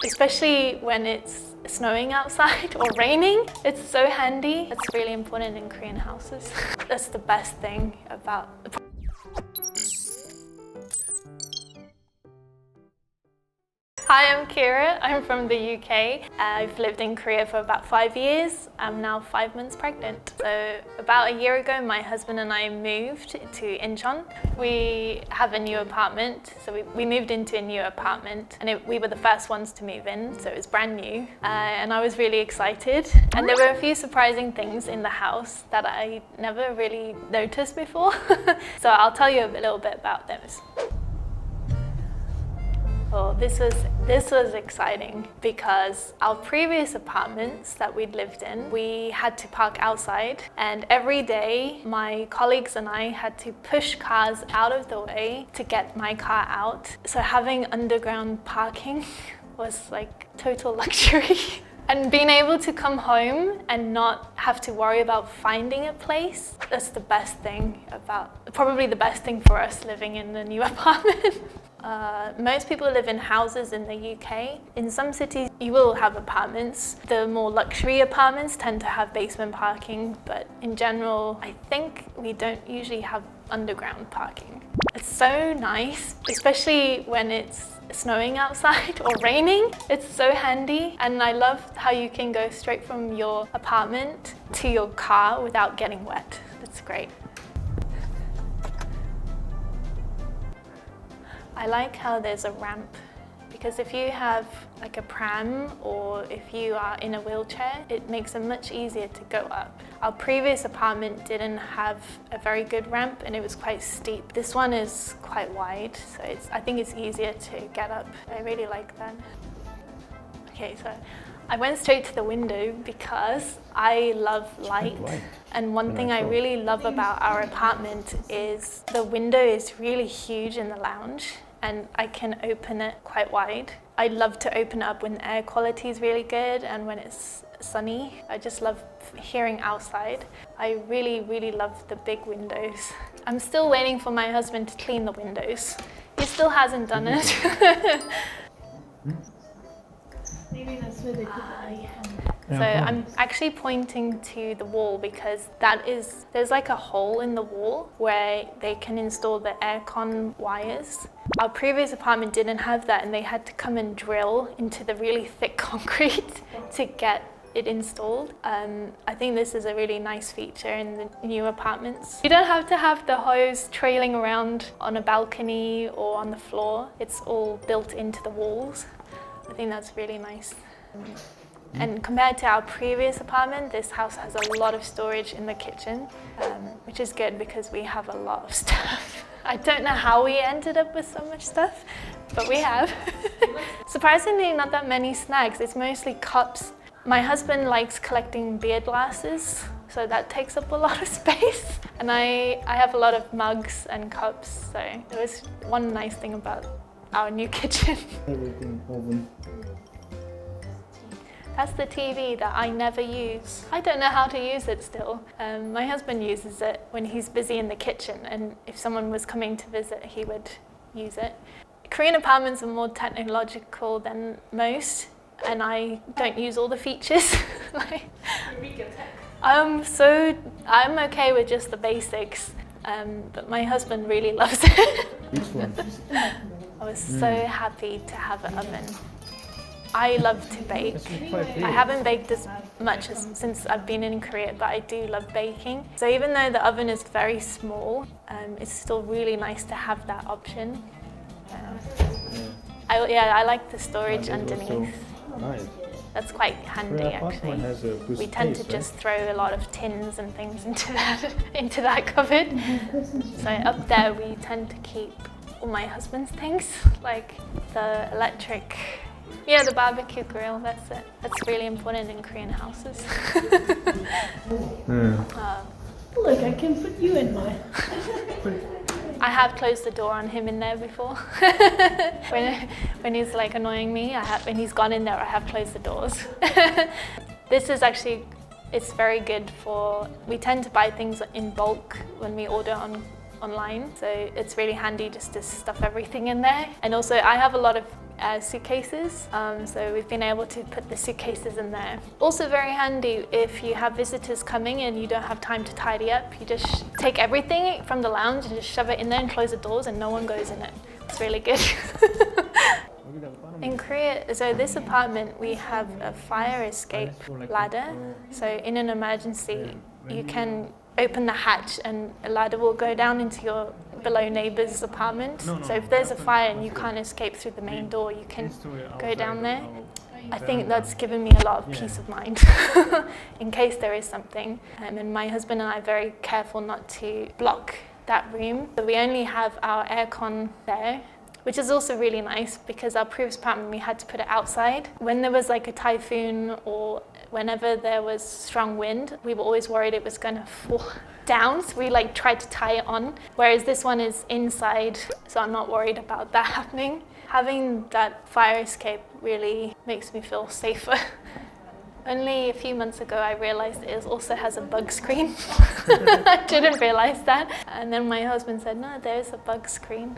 Especially when it's snowing outside or raining, it's so handy. It's really important in Korean houses. That's the best thing about Hi, I'm Kiera. I'm from the UK. I've lived in Korea for about 5 years. I'm now 5 months pregnant. So about a year ago, my husband and I moved to Incheon. We have a new apartment. So we moved into a new apartment and we were the first ones to move in. So it was brand new and I was really excited. And there were a few surprising things in the house that I never really noticed before. So I'll tell you a little bit about those. Well, this was exciting because our previous apartments that we'd lived in, we had to park outside, and every day my colleagues and I had to push cars out of the way to get my car out. So having underground parking was like total luxury. And being able to come home and not have to worry about finding a place, that's the best thing probably the best thing for us living in the new apartment. Most people live in houses in the UK. In some cities, you will have apartments. The more luxury apartments tend to have basement parking, but in general, I think we don't usually have underground parking. It's so nice, especially when it's snowing outside or raining. It's so handy, and I love how you can go straight from your apartment to your car without getting wet. That's great. I like how there's a ramp, because if you have like a pram or if you are in a wheelchair, it makes it much easier to go up. Our previous apartment didn't have a very good ramp and it was quite steep. This one is quite wide, so I think it's easier to get up. I really like that. Okay, so I went straight to the window because I love light. And one thing I really love about our apartment is the window is really huge in the lounge and I can open it quite wide. I love to open it up when air quality is really good and when it's sunny. I just love hearing outside. I really, really love the big windows. I'm still waiting for my husband to clean the windows. He still hasn't done it. Maybe that's where they put So I'm actually pointing to the wall because there's like a hole in the wall where they can install the aircon wires. Our previous apartment didn't have that and they had to come and drill into the really thick concrete to get it installed. I think this is a really nice feature in the new apartments. You don't have to have the hose trailing around on a balcony or on the floor. It's all built into the walls. I think that's really nice. And compared to our previous apartment, this house has a lot of storage in the kitchen, which is good because we have a lot of stuff. I don't know how we ended up with so much stuff, but we have. Surprisingly, not that many snacks. It's mostly cups. My husband likes collecting beer glasses, so that takes up a lot of space. And I have a lot of mugs and cups, so it was one nice thing about our new kitchen. Everything oven. That's the TV that I never use. I don't know how to use it still. My husband uses it when he's busy in the kitchen, and if someone was coming to visit, he would use it. Korean apartments are more technological than most, and I don't use all the features. I'm okay with just the basics, but my husband really loves it. Which one? I was so happy to have an oven. I love to bake. I haven't baked as much since I've been in Korea, but I do love baking. So even though the oven is very small, it's still really nice to have that option. I like the storage underneath. Nice. That's quite handy actually. We tend to just throw a lot of tins and things into that cupboard. So up there we tend to keep all my husband's things, like the electric. Yeah, the barbecue grill, that's it. That's really important in Korean houses. Look, I can put you in mine. I have closed the door on him in there before. when he's like annoying me, when he's gone in there, I have closed the doors. This is actually, it's very good we tend to buy things in bulk when we order online. So it's really handy just to stuff everything in there. And also I have a lot of suitcases. So we've been able to put the suitcases in there. Also very handy if you have visitors coming and you don't have time to tidy up. You just take everything from the lounge and just shove it in there and close the doors and no one goes in it. It's really good. In Korea, so this apartment, we have a fire escape ladder. So in an emergency, you can open the hatch and a ladder will go down into your below neighbor's apartment. So if there's a fire and you can't escape through the main door, you can go down there. I think that's given me a lot of peace of mind in case there is something. And my husband and I are very careful not to block that room. So we only have our aircon there, which is also really nice because our previous apartment we had to put it outside. When there was like a typhoon or whenever there was strong wind, we were always worried it was gonna fall down, so we like tried to tie it on. Whereas this one is inside, so I'm not worried about that happening. Having that fire escape really makes me feel safer. Only a few months ago I realized it also has a bug screen. I didn't realize that. And then my husband said, no, there's a bug screen.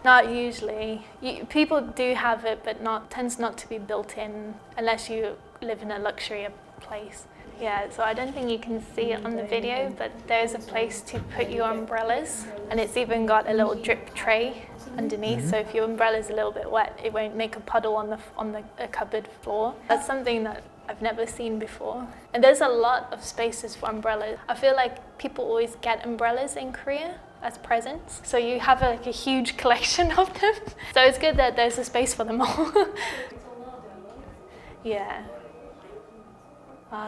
Not usually. People do have it, but tends not to be built in unless you live in a luxury place. Yeah, so I don't think you can see it on the video, but there's a place to put your umbrellas, and it's even got a little drip tray underneath, so if your umbrella's a little bit wet, it won't make a puddle on the cupboard floor. That's something that I've never seen before. And there's a lot of spaces for umbrellas. I feel like people always get umbrellas in Korea as presents, so you have a huge collection of them. So it's good that there's a space for them all. Yeah.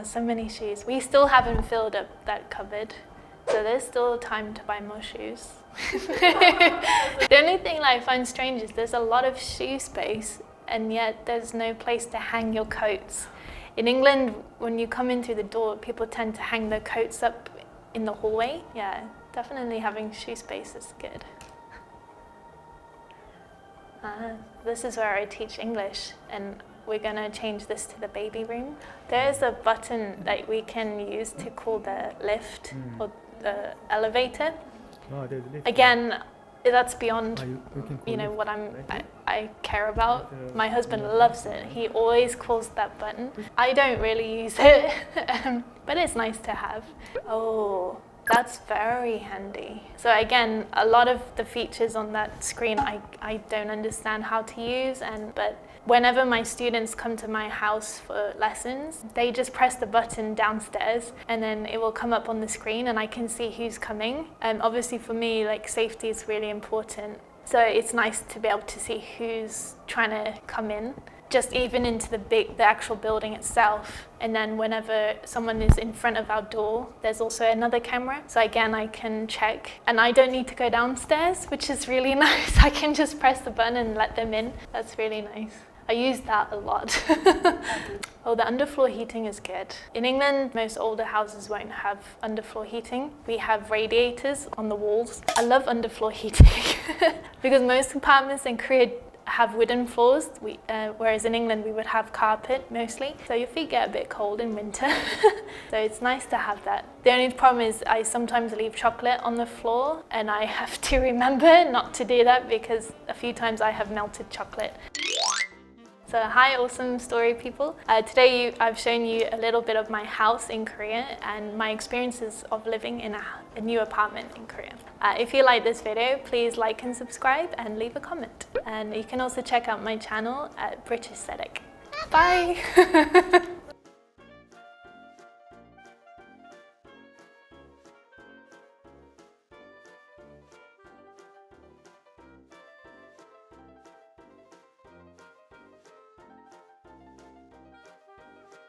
So many shoes. We still haven't filled up that cupboard, so there's still time to buy more shoes. The only thing I find strange is there's a lot of shoe space and yet there's no place to hang your coats. In England, when you come in through the door, people tend to hang their coats up in the hallway. Yeah, definitely having shoe space is good. This is where I teach English, and we're going to change this to the baby room. There's a button that we can use to call the lift or the elevator. Again, that's beyond what I care about. My husband loves it. He always calls that button. I don't really use it, but it's nice to have. Oh, that's very handy. So again, a lot of the features on that screen I don't understand how to use, but whenever my students come to my house for lessons, they just press the button downstairs and then it will come up on the screen and I can see who's coming. And obviously for me, like, safety is really important. So it's nice to be able to see who's trying to come in, just even into the actual building itself. And then whenever someone is in front of our door, there's also another camera. So again, I can check and I don't need to go downstairs, which is really nice. I can just press the button and let them in. That's really nice. I use that a lot. Oh, the underfloor heating is good. In England, most older houses won't have underfloor heating. We have radiators on the walls. I love underfloor heating because most apartments in Korea have wooden floors, whereas in England we would have carpet mostly. So your feet get a bit cold in winter. So it's nice to have that. The only problem is I sometimes leave chocolate on the floor and I have to remember not to do that because a few times I have melted chocolate. So hi awesome story people. Today I've shown you a little bit of my house in Korea and my experiences of living in a new apartment in Korea. If you like this video, please like and subscribe and leave a comment. And you can also check out my channel at British Aesthetic. Bye!